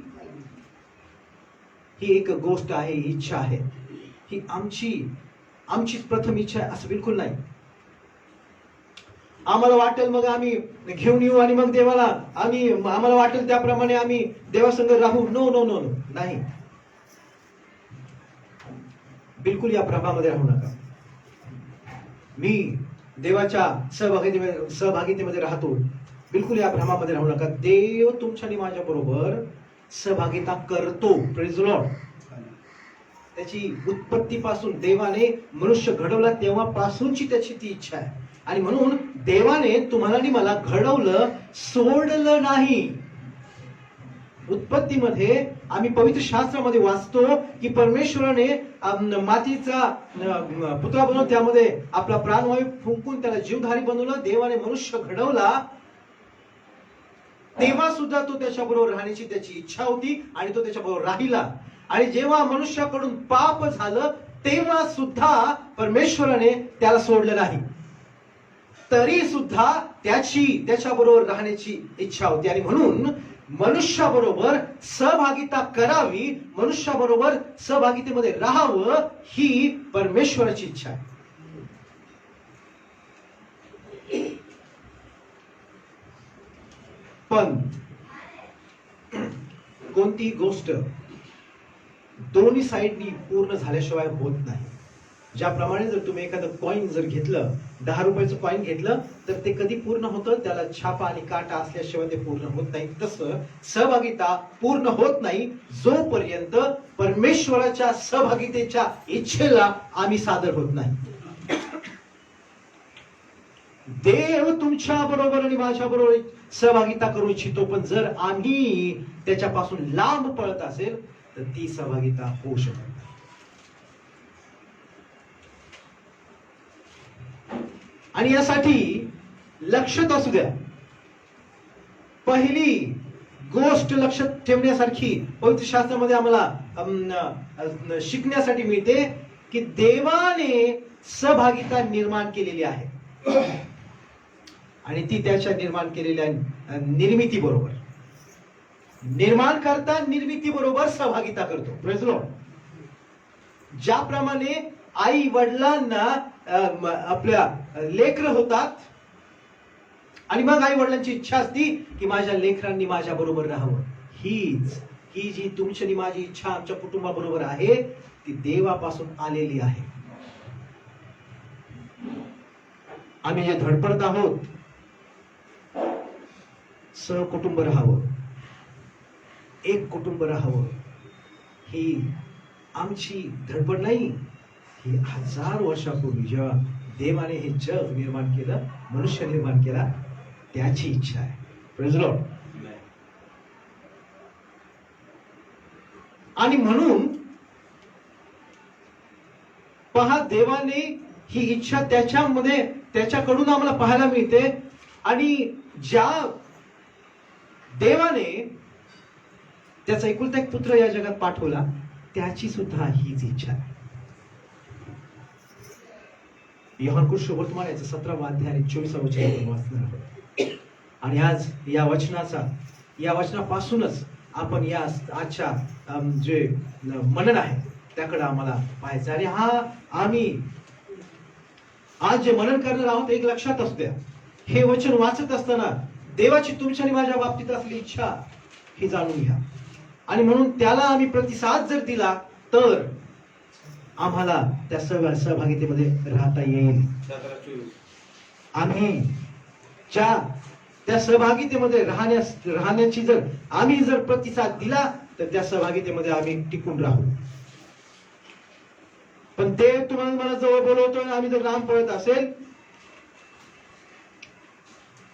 ही एक गोष्ट आहे, इच्छा आहे. ही आमचीच प्रथम इच्छा आहे असं बिलकुल नाही. आम्हाला वाटेल मग आम्ही घेऊन येऊ आणि मग देवाला आम्हाला वाटेल त्याप्रमाणे आम्ही देवासंग राहू. नो नो नो नो, नाही, बिलकुल या प्रभामध्ये राहू नका. मी देवाच्या सहभागितेमध्ये राहतो, बिलकुल या भ्रमामध्ये राहू नका. देव तुमच्या आणि माझ्या बरोबर सहभागिता करतो. Praise Lord. त्याची उत्पत्तीपासून देवाने मनुष्य घडवला तेव्हापासूनची त्याची ती इच्छा आहे. आणि म्हणून देवाने तुम्हाला आणि मला घडवलं, सोडलं नाही. उत्पत्तीमध्ये आम्ही पवित्र शास्त्रामध्ये वाचतो की परमेश्वराने मातीचा पुतळा बनवून त्यामध्ये आपला प्राणवायू फुंकून त्याला जीवधारी बनवलं. देवाने मनुष्य घडवला तेव्हा सुद्धा तो त्याच्याबरोबर राहण्याची त्याची इच्छा होती आणि तो त्याच्याबरोबर राहिला. आणि जेव्हा मनुष्याकडून पाप झालं तेव्हा सुद्धा परमेश्वराने त्याला सोडलं नाही, तरी सुद्धा त्याच्याबरोबर राहण्याची इच्छा होती. आणि म्हणून मनुष्याबरोबर सहभागिता करावी, मनुष्याबरोबर सहभागितेमध्ये राहावं, ही परमेश्वराची इच्छा आहे. पण कोणती गोष्ट दोन्ही साईडनी पूर्ण झाल्याशिवाय होत नाही. ज्याप्रमाणे जर तुम्ही एखादं कॉईन जर घेतलं, 10 रुपयाचं कॉईन घेतलं, तर ते कधी पूर्ण होतं, त्याला छापा आणि काटा असल्याशिवाय ते पूर्ण होत नाही. तसं सहभागिता पूर्ण होत नाही जोपर्यंत परमेश्वराच्या सहभागितेच्या इच्छेला आम्ही सादर होत नाही. देव तुमच्या बरोबर आणि माझ्या बरोबर सहभागिता करू इच्छितो, पण जर आम्ही त्याच्यापासून लांब पळत असेल तर ती सहभागिता होऊ शकत नाही. आणि यासाठी लक्षात असू द्या, पहिली गोष्ट लक्षात ठेवण्यासारखी पवित्र शास्त्रामध्ये आम्हाला शिकण्यासाठी मिळते की देवाने सहभागिता निर्माण केलेली आहे आणि ती त्याच्या निर्माण केलेल्या निर्मिती बरोबर, निर्माण करता निर्मिती बरोबर सहभागिता करतो. Praise Lord. ज्याप्रमाणे आई वडिलांना आपल्या लेकरं होतात आणि मग आई वडिलांची इच्छा असती की माझ्या लेकरांनी माझ्या बरोबर राहावं, ही जी तुमची आणि माझी इच्छा आमच्या कुटुंबाबरोबर आहे ती देवापासून आलेली आहे. आम्ही जे धडपडत आहोत, सहकुटुंब राहावं, एक कुटुंब राहावं, ही आमची धडपड नाही. ही 1000 वर्षापूर्वी जेव्हा देवाने हे जग निर्माण केलं, मनुष्य निर्माण केला, त्याची इच्छा आहे. Praise Lord. आणि म्हणून पहा, देवाने ही इच्छा त्याच्याकडून आम्हाला पाहायला मिळते. आणि ज्या देवाने त्याचा एकुलता एक पुत्र या जगात पाठवला, त्याची सुद्धा हीच इच्छा आहे. योहान शुभवर्तमान याचा 17वा अध्याय आणि 24वा वचन आपण वाचणार आहोत. आणि आज या वचनापासूनच आपण या आजच्या जे मनन आहे त्याकडे आम्हाला पाहायचं. आणि आम्ही आज जे मनन करणार आहोत, एक लक्षात असू द्या, हे वचन वाचत असताना देवाची तुमच्या आणि माझ्या बाबतीत असली इच्छा ही जाणून घ्या. आणि म्हणून त्याला आम्ही प्रतिसाद जर दिला तर आम्हाला त्या सहभागितेमध्ये राहता येईल. आम्ही त्या सहभागितेमध्ये राहण्याची जर प्रतिसाद दिला तर त्या सहभागितेमध्ये आम्ही टिकून राहू. पण ते तुम्हाला मला जवळ बोलवतो आणि आम्ही जर लांब पळत असेल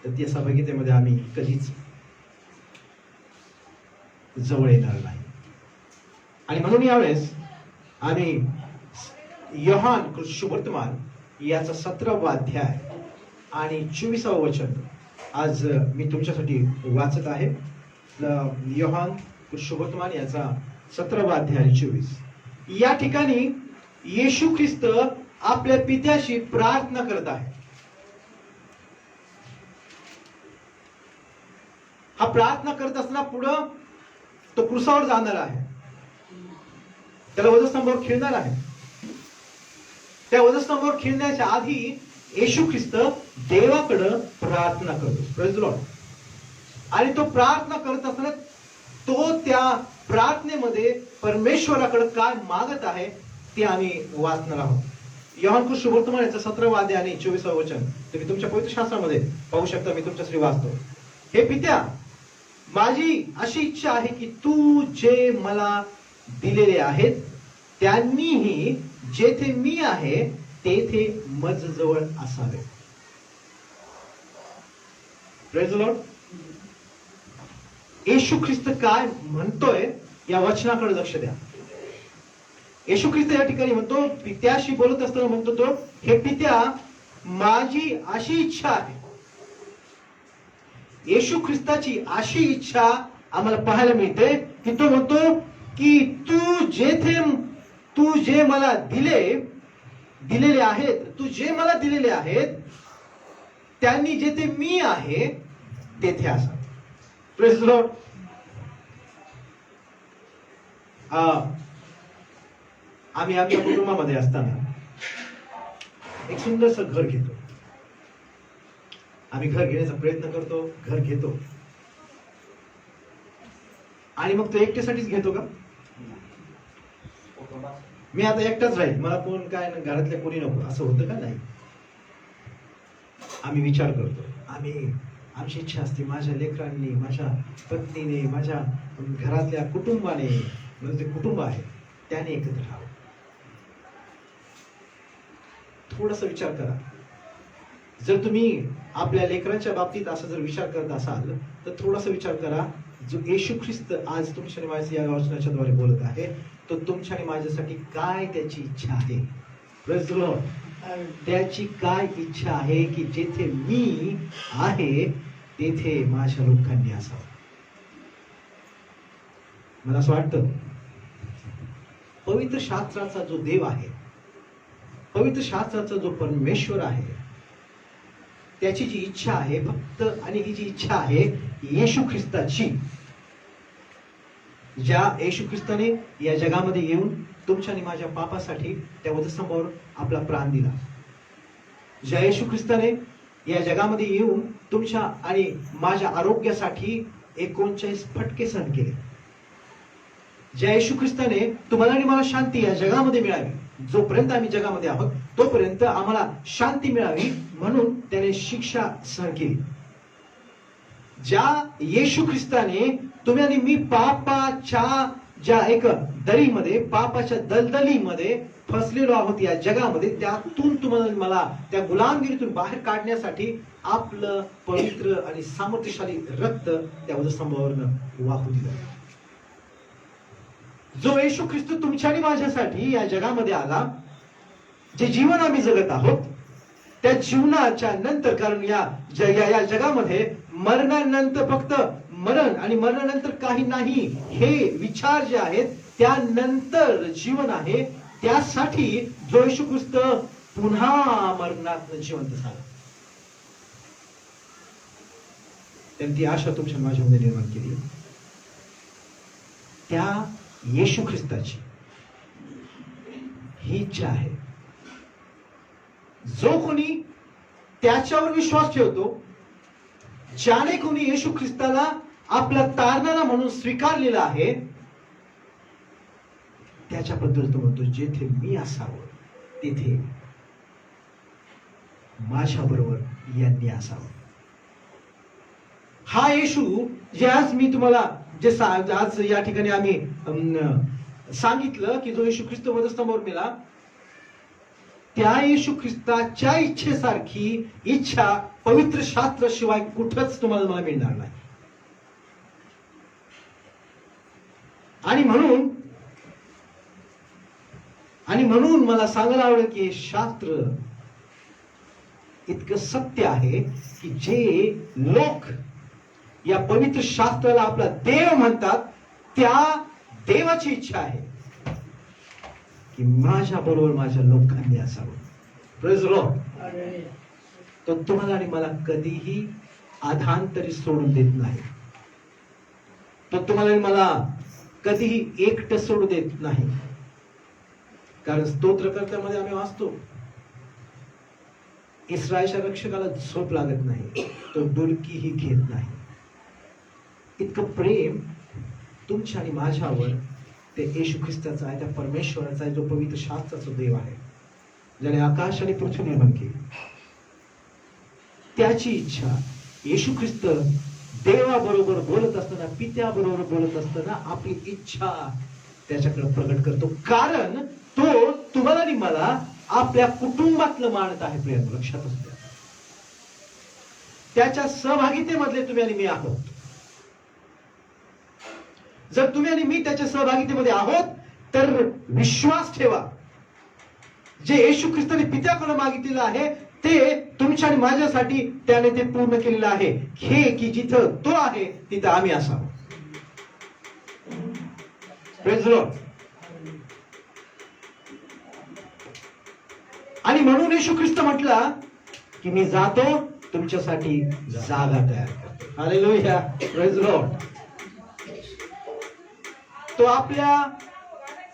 तर त्या सहभागितेमध्ये आम्ही कधीच जवळ येणार नाही. आणि म्हणून यावेळेस आम्ही योहान शुभवर्तमान याचा 17वा अध्याय आणि 24वा वचन आज मी तुमच्यासाठी वाचत आहे. योहान शुभवर्तमान याचा 17वा अध्याय आणि 24. या ठिकाणी येशू ख्रिस्त आपल्या पित्याशी प्रार्थना करत आहे. हा प्रार्थना करत असताना पुढं तो क्रुसावर जाणार आहे, त्याला वधस्तंभावर खिळणार आहे. त्या वधस्तंभावर खिळण्याच्या आधी येशू ख्रिस्त देवाकडे प्रार्थना करतो. Praise the Lord. आणि तो प्रार्थना करत असताना तो त्या प्रार्थनेमध्ये परमेश्वराकडे काय मागत आहे ते आम्ही वाचणार आहोत. योहान शुभवर्तमान याचा 17वा अध्याय आणि 24वा वचन तुम्ही तुमच्या पवित्र शास्त्रामध्ये पाहू शकता. मी तुमच्यासाठी वाचतो. हे पित्या, माझी अशी इच्छा आहे की तू जे मला दिलेले आहेत त्यांनीही जेथे मी आहे तेथे मज जवळ असावे. Praise the lord. Yeshu Khrist काय म्हणतोय या वचनाकडे लक्ष द्या. येशू ख्रिस्त या ठिकाणी म्हणतो, पित्याशी बोलत असताना म्हणतो तो, हे पित्या, माझी अशी इच्छा आहे. येशू ख्रिस्ताची अशी इच्छा आम्हाला पाहायला मिळते की तो म्हणतो की तू जे मला दिलेले आहेत, तू जे मला दिलेले आहेत त्यांनी जेथे मी आहे तेथे असा. Praise the Lord. आम्ही आमच्या कुटुंबामध्ये असताना एक सुंदरसं घर घेतो. आम्ही घर घेण्याचा प्रयत्न करतो, घर घेतो आणि मग तो एकट्यासाठीच घेतो का? मी आता एकटाच राहील, मला कोण काय घरातले कोणी नको असं होतं का? नाही. आम्ही विचार करतो, आमची इच्छा असते माझ्या लेकरांनी, माझ्या पत्नीने, माझ्या घरातल्या कुटुंबाने, म्हणजे कुटुंब आहे त्याने एकत्र राहावं. थोडासा विचार करा. जर तुम्ही आपल्या लेकरांच्या बाबतीत असा जर विचार करत असाल तर थोडासा विचार करा. जो येशू ख्रिस्त आज तुमच्या आणि माझ्या या वचनाच्या द्वारे बोलत आहे तो तुमच्या आणि माझ्यासाठी काय त्याची इच्छा आहे. Praise the Lord. त्याची काय इच्छा आहे की जेथे मी आहे तेथे माझ्या लोकांनी असावं. मला असं वाटतं पवित्र शास्त्राचा जो देव आहे, पवित्र शास्त्राचा जो परमेश्वर आहे, त्याची जी इच्छा आहे फक्त, आणि ही जी इच्छा आहे येशू ख्रिस्ताची, ज्या येशू ख्रिस्ताने या जगामध्ये येऊन तुमच्या आणि माझ्या पापासाठी त्या वधस्तंभावर आपला प्राण दिला, ज्या येशू ख्रिस्ताने या जगामध्ये येऊन तुमच्या आणि माझ्या आरोग्यासाठी 39 फटके सहन केले, ज्या येशू ख्रिस्ताने तुम्हाला आणि मला शांती या जगामध्ये मिळावी, जोपर्यंत आम्ही जगामध्ये आहोत तोपर्यंत आम्हाला शांती मिळावी म्हणून त्याने शिक्षा सहन केली, ज्या येशू ख्रिस्ताने तुम्ही आणि मी पापाच्या ज्या एक दरीमध्ये, पापाच्या दलदलीमध्ये फसलेलो आहोत या जगामध्ये, त्यातून तुम्हाला मला त्या गुलामगिरीतून बाहेर काढण्यासाठी आपलं पवित्र आणि सामर्थ्यशाली रक्त त्या वधस्तंभावरनं वाहू दिलं. जो येशू ख्रिस्त तुमच्या आणि माझ्यासाठी या जगामध्ये आला, जे जीवन आम्ही जगत आहोत त्या जीवनाच्या नंतर, कारण या जगामध्ये मरणानंतर फक्त मरण आणि मरणानंतर काही नाही, हे विचार जे आहेत त्यानंतर जीवन आहे. त्यासाठी जो येशू ख्रिस्त पुन्हा मरणात जिवंत झाला, त्यांनी ती आशा तुमच्या माझ्यामध्ये निर्माण केली. त्या येशू ख्रिस्ताची ही इच्छा आहे. जो कोणी त्याच्यावर विश्वास ठेवतो, ज्याने कोणी येशू ख्रिस्ताला आपला तारणारा म्हणून स्वीकारलेला आहे, त्याच्याबद्दल तो म्हणतो जेथे मी असावं तेथे माझ्या बरोबर यांनी असावं. हा येशू जे आज मी तुम्हाला आज या ठिकाणी आम्ही सांगितलं की जो येशू ख्रिस्त वधस्तंभावर मेला, त्या येशू ख्रिस्ताच्या इच्छेसारखी इच्छा पवित्र शास्त्र शिवाय कुठंच तुम्हाला मला मिळणार नाही. आणि म्हणून मला सांगायला आवडेल की हे शास्त्र इतकं सत्य आहे की जे लोक या पवित्र शास्त्राला आपला देव म्हणतात, त्या देवाची इच्छा आहे की माझ्या बरोबर माझ्या लोकांनी असावं. Praise the Lord. तो तुम्हाला आणि मला कधीही आधांतरी सोडून देत नाही. तो तुम्हाला आणि मला कधीही एकटं सोडू देत नाही. कारण स्तोत्रकर्त्यामध्ये आम्ही वाचतो, इस्रायलच्या रक्षकाला झोप लागत नाही, तो डुलकीही घेत नाही. इतकं प्रेम तुमच्या आणि माझ्यावर ते येशू ख्रिस्ताचा आहे, त्या परमेश्वराचा आहे, जो पवित्र शास्त्राचा देव आहे, ज्याने आकाश आणि पृथ्वी निर्माण केली. त्याची इच्छा येशू ख्रिस्त देवाबरोबर बोलत असताना, पित्याबरोबर बोलत असताना आपली इच्छा त्याच्याकडे प्रगट करतो. कारण तो तुम्हाला आणि मला आपल्या कुटुंबातलं मानत आहे. प्रिय लक्षात असू द्या, त्याच्या सहभागितेमधले तुम्ही आणि मी आहोत. जर तुम्ही आणि मी त्याच्या सहभागितेमध्ये आहोत तर विश्वास ठेवा, जे येशू ख्रिस्ताने पित्याकडे मागितलेलं आहे ते तुमच्या आणि माझ्यासाठी त्याने ते पूर्ण केलेलं आहे. हे की जिथं तो आहे तिथं आम्ही असावं. Praise the Lord. आणि म्हणून येशू ख्रिस्त म्हटला की मी जातो तुमच्यासाठी जागा तयार करतो. हालेलुया. Praise the Lord. तो आपल्या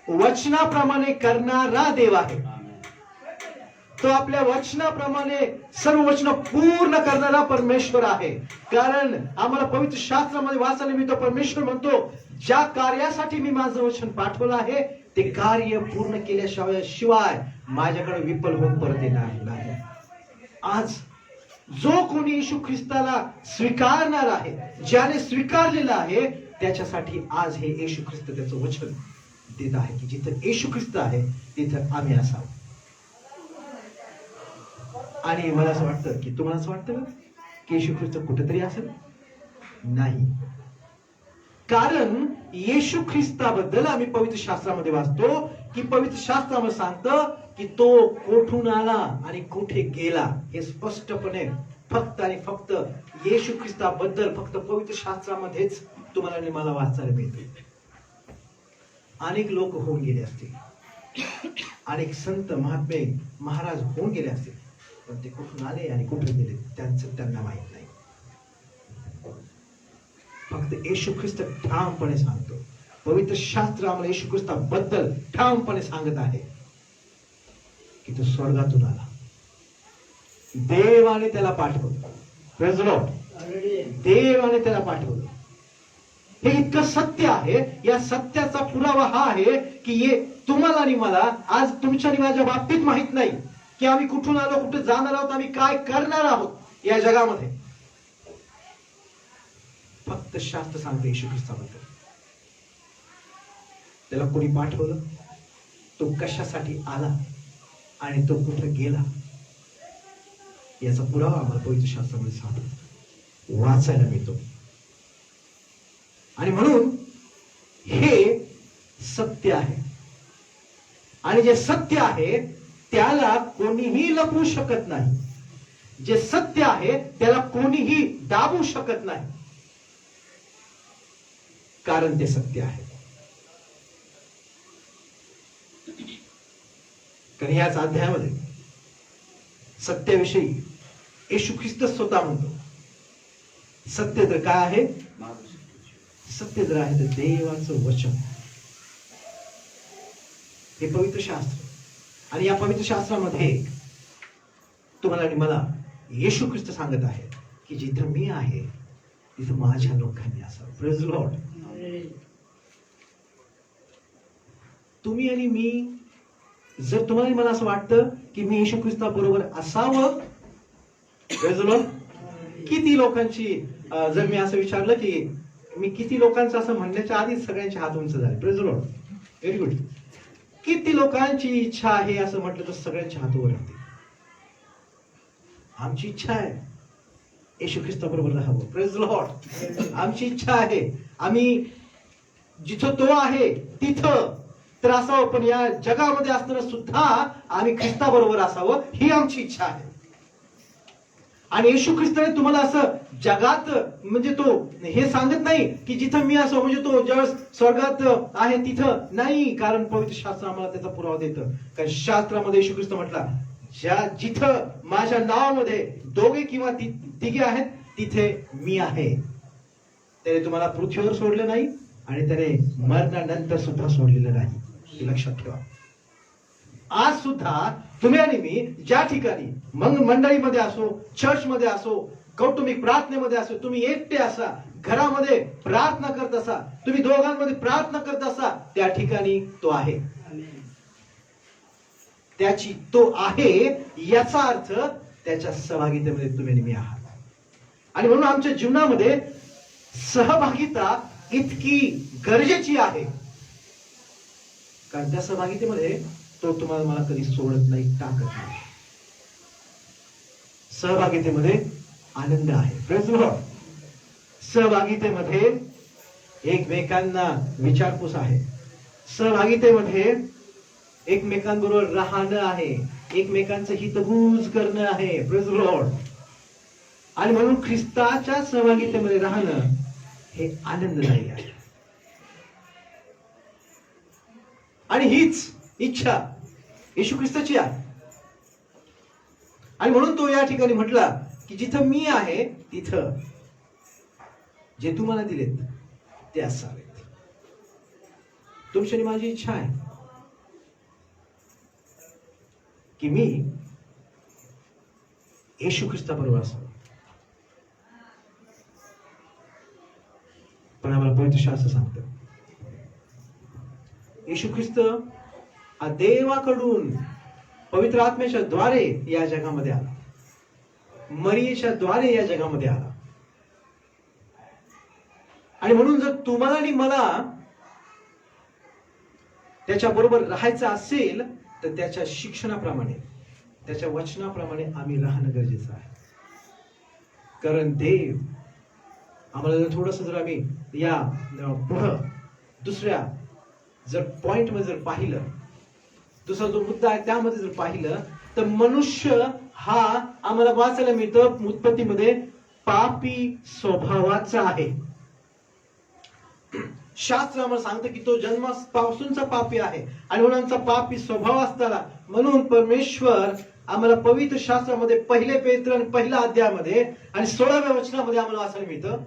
वचनाप्रमाणे करणारा देव आहे. तो आपल्या वचनाप्रमाणे सर्व वचन पूर्ण करणारा परमेश्वर आहे. कारण आम्हाला पवित्र शास्त्रामध्ये वाचायला मिळतो, परमेश्वर म्हणतो, ज्या कार्यासाठी मी माझं वचन पाठवलं आहे ते कार्य पूर्ण केल्याशिवाय माझ्याकडे विफल होऊन परत येणार नाही. आज जो कोणी येशू ख्रिस्ताला स्वीकारणार आहे, ज्याने स्वीकारलेलं आहे, त्याच्यासाठी आज हे येशू ख्रिस्त त्याचं वचन देत आहे की जिथं येशू ख्रिस्त आहे तिथं आम्ही असावं. आणि मला असं वाटतं की तुम्हाला असं वाटतं का की येशू ख्रिस्त कुठेतरी असेल? नाही. कारण येशू ख्रिस्ताबद्दल आम्ही पवित्र शास्त्रामध्ये वाचतो की पवित्र शास्त्रामध्ये सांगतं की तो कोठून आला आणि कुठे गेला. हे स्पष्टपणे फक्त आणि फक्त येशू ख्रिस्ताबद्दल फक्त पवित्र शास्त्रामध्येच तुम्हाला आणि मला वाचायला मिळते. अनेक लोक होऊन गेले असतील, अनेक संत महात्मे महाराज होऊन गेले असतील, पण ते कुठून आले आणि कुठे गेले त्यांना माहित नाही. फक्त येशू ख्रिस्त ठामपणे सांगतो, पवित्र शास्त्र आम्हाला येशू ख्रिस्ताबद्दल ठामपणे सांगत आहे की तो स्वर्गातून आला, देवाने त्याला पाठवलं. Praise the Lord. देवाने त्याला पाठवलं. हे इतकं सत्य आहे. या सत्याचा पुरावा हा आहे की हे तुम्हाला आणि मला आज तुमच्या आणि माझ्या बाबतीत माहित नाही की आम्ही कुठून आलो, कुठे जाणार आहोत, आम्ही काय करणार आहोत या जगामध्ये. फक्त शास्त्र सांगते येशू ख्रिस्ताबद्दल. त्याला कोणी पाठवलं, तो कशासाठी आला आणि तो कुठे गेला याचा पुरावा आम्हाला पवित्र शास्त्रामध्ये सांगतो, वाचायला मिळतो. आणि म्हणून हे सत्य आहे. आणि जे सत्य आहे त्याला कोणीही लपवू शकत नाही. जे सत्य आहे त्याला कोणीही दाबू शकत नाही, कारण ते सत्य आहे. कारण याच अध्यायामध्ये सत्याविषयी येशू ख्रिस्त स्वतः म्हणतो, सत्य तर काय आहे? सत्य जर आहे तर देवाचं वचन, हे पवित्र शास्त्र. आणि या पवित्र शास्त्रामध्ये तुम्हाला आणि मला येशू ख्रिस्त सांगत आहे की जिथं मी आहे तिथं माझ्या लोकांनी असावं. Praise the Lord. तुम्ही आणि मी, जर तुम्हाला आणि मला असं वाटतं की मी येशू ख्रिस्ता बरोबर असावं, प्रेज द लॉर्ड. किती लोकांची जर मी असं विचारलं की मी किती लोकांचं असं म्हणण्याच्या आधीच सगळ्यांचे हात उंच झाले. Praise the Lord. Very good. किती लोकांची इच्छा आहे असं म्हटलं तर सगळ्यांचे हात वर राहते. आमची इच्छा आहे येशू ख्रिस्ताबरोबर राहावं. Praise the Lord. आमची इच्छा आहे आम्ही जिथं तो आहे तिथं तर असावं, पण या जगामध्ये असताना सुद्धा आम्ही ख्रिस्ताबरोबर असावं ही आमची इच्छा आहे. आणि येशू ख्रिस्ताने तुम्हाला असं जगात म्हणजे तो हे सांगत नाही की जिथं मी असो म्हणजे तो ज्यावेळेस स्वर्गात आहे तिथं नाही, कारण पवित्र शास्त्र आम्हाला त्याचा पुरावा देतं. कारण शास्त्रामध्ये येशू ख्रिस्त म्हटला जिथं माझ्या नावामध्ये दोघे किंवा तिघे आहेत तिथे मी आहे. त्याने तुम्हाला पृथ्वीवर सोडलं नाही आणि त्याने मरणानंतर सुद्धा सोडलेलं नाही. हे लक्षात ठेवा. आज सुद्धा तुम्ही आणि मी ज्या ठिकाणी मंडळीमध्ये असो, चर्च मध्ये असो, कौटुंबिक प्रार्थनेमध्ये असो, तुम्ही एकटे असा, घरामध्ये प्रार्थना करत असा, तुम्ही दोघांमध्ये प्रार्थना करत असा, त्या ठिकाणी तो आहे. त्याची तो आहे याचा अर्थ त्याच्या सहभागितेमध्ये तुम्ही आणि मी आहात. आणि म्हणून आमच्या जीवनामध्ये सहभागिता इतकी गरजेची आहे, कारण त्या सहभागितेमध्ये तो तुम्हाला मला कधी सोडत नाही, टाकत नाही. सहभागितेमध्ये आनंद आहे. Praise the Lord. सहभागितेमध्ये एकमेकांना विचारपूस आहे. सहभागितेमध्ये एकमेकांबरोबर राहणं आहे, एकमेकांचं हितगुज करणं आहे. Praise the Lord. आणि म्हणून ख्रिस्ताच्या सहभागितेमध्ये राहणं हे आनंददायी आहे. आणि हीच इच्छा येशू ख्रिस्ताची आहे. आणि म्हणून तो या ठिकाणी म्हटला की जिथं मी आहे तिथं जे तुम्हाला दिलेत ते असावेत. तुमची आणि माझी इच्छा आहे की मी येशू ख्रिस्ताबरोबर असावं. पण आम्हाला पवित्र शास्त्र सांगतं येशू ख्रिस्त हा देवाकडून पवित्र आत्म्याच्या द्वारे या जगामध्ये आला, मरियेच्या द्वारे या जगामध्ये आला. आणि म्हणून जर तुम्हाला आणि मला त्याच्या बरोबर राहायचं असेल तर त्याच्या शिक्षणाप्रमाणे, त्याच्या वचनाप्रमाणे आम्ही राहणं गरजेचं आहे. कारण देव आम्हाला जर थोडस जर आम्ही या पुढं दुसऱ्या जर पॉइंट मध्ये जर पाहिलं, दुसरा जो मुद्दा आहे त्यामध्ये जर पाहिलं तर मनुष्य हा आम्हाला वाचायला मिळतं उत्पत्तीमध्ये पापी स्वभावाचा आहे. शास्त्र आम्हाला सांगतं की तो जन्मापासूनचा पापी आहे आणि म्हणून आमचा पापी स्वभाव असताना म्हणून परमेश्वर आम्हाला पवित्र शास्त्रामध्ये पहिले पेत्र आणि पहिल्या अध्यायामध्ये आणि 16व्या वचनामध्ये आम्हाला वाचायला मिळतं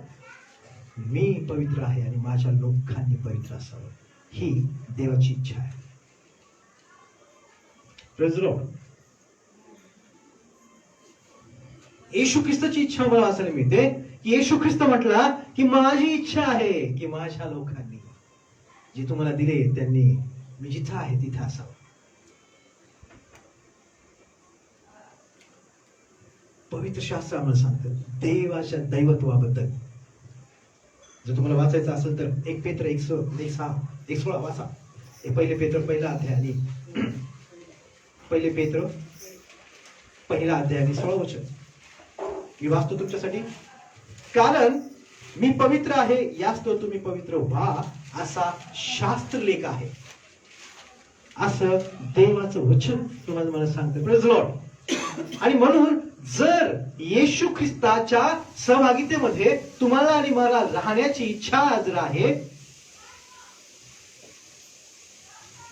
मी पवित्र आहे आणि माझ्या लोकांनी पवित्र असावं. ही देवाची इच्छा आहे. Praise the lord. येशू ख्रिस्ताची इच्छा मला वाचायला मिळते की येशू ख्रिस्त म्हटला की माझी इच्छा आहे की माझ्या लोकांनी जे तुम्हाला दिले त्यांनी मी जिथं आहे तिथं असावं. पवित्र शास्त्र आम्हाला सांगतं देवाच्या दैवत्वाबद्दल. जर तुम्हाला वाचायचं असेल तर 1 पेत्र 1:16 वाचा. पहिले पेत्र पहिला अध्याय आणि पहिले पेत्र पहिला अध्याय आणि 16 वचन मी वाचतो तुमच्यासाठी. कारण मी पवित्र आहे यास्तव तुम्ही पवित्र व्हा असा शास्त्रलेख आहे असं देवाचं वचन तुम्हाला मला सांगतं. Praise the Lord. आणि म्हणून जर येशू ख्रिस्ताच्या सहभागितेमध्ये तुम्हाला आणि मला राहण्याची इच्छा जर आहे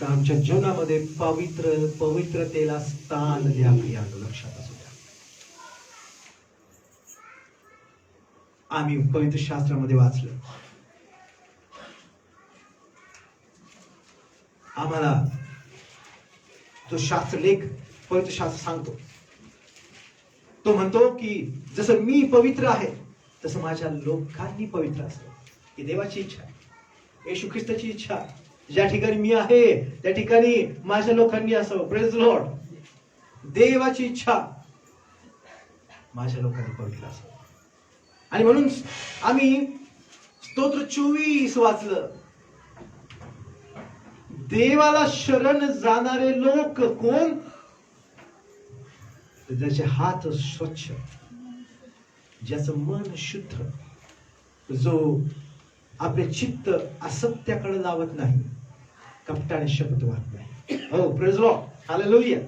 तर आमच्या जीवनामध्ये पवित्रतेला स्थान द्या. प्रियांनो लक्षात असू द्या. आम्ही पवित्र शास्त्रामध्ये वाचलं, आम्हाला तो शास्त्रलेख पवित्र शास्त्र सांगतो. तो म्हणतो की जसं मी पवित्र आहे तसं माझ्या लोकांनी पवित्र असावं. ही देवाची इच्छा आहे, येशू ख्रिस्ताची इच्छा. ज्या ठिकाणी मी आहे त्या ठिकाणी माझ्या लोकांनी असावं. Praise the Lord. देवाची इच्छा माझ्या लोकांनी पवित्र असावं. आणि म्हणून आम्ही स्तोत्र 24 वाचलं. देवाला शरण जाणारे लोक कोण? ज्याचे हात स्वच्छ, ज्याचं मन शुद्ध, जो आपले चित्त असत्याकडे लावत नाही, कपटाने शब्द वाहत नाही. हो, प्रेज लॉर्ड, हालेलुया.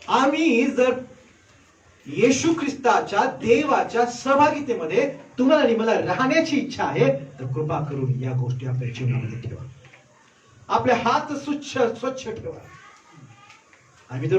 आम्ही जर येशू ख्रिस्ताच्या देवाच्या सहभागितेमध्ये तुम्हाला आणि मला राहण्याची इच्छा आहे, तर कृपा करून या गोष्टी आपल्या जीवनामध्ये ठेवा. आपले हात स्वच्छ ठेवा. आम्ही तर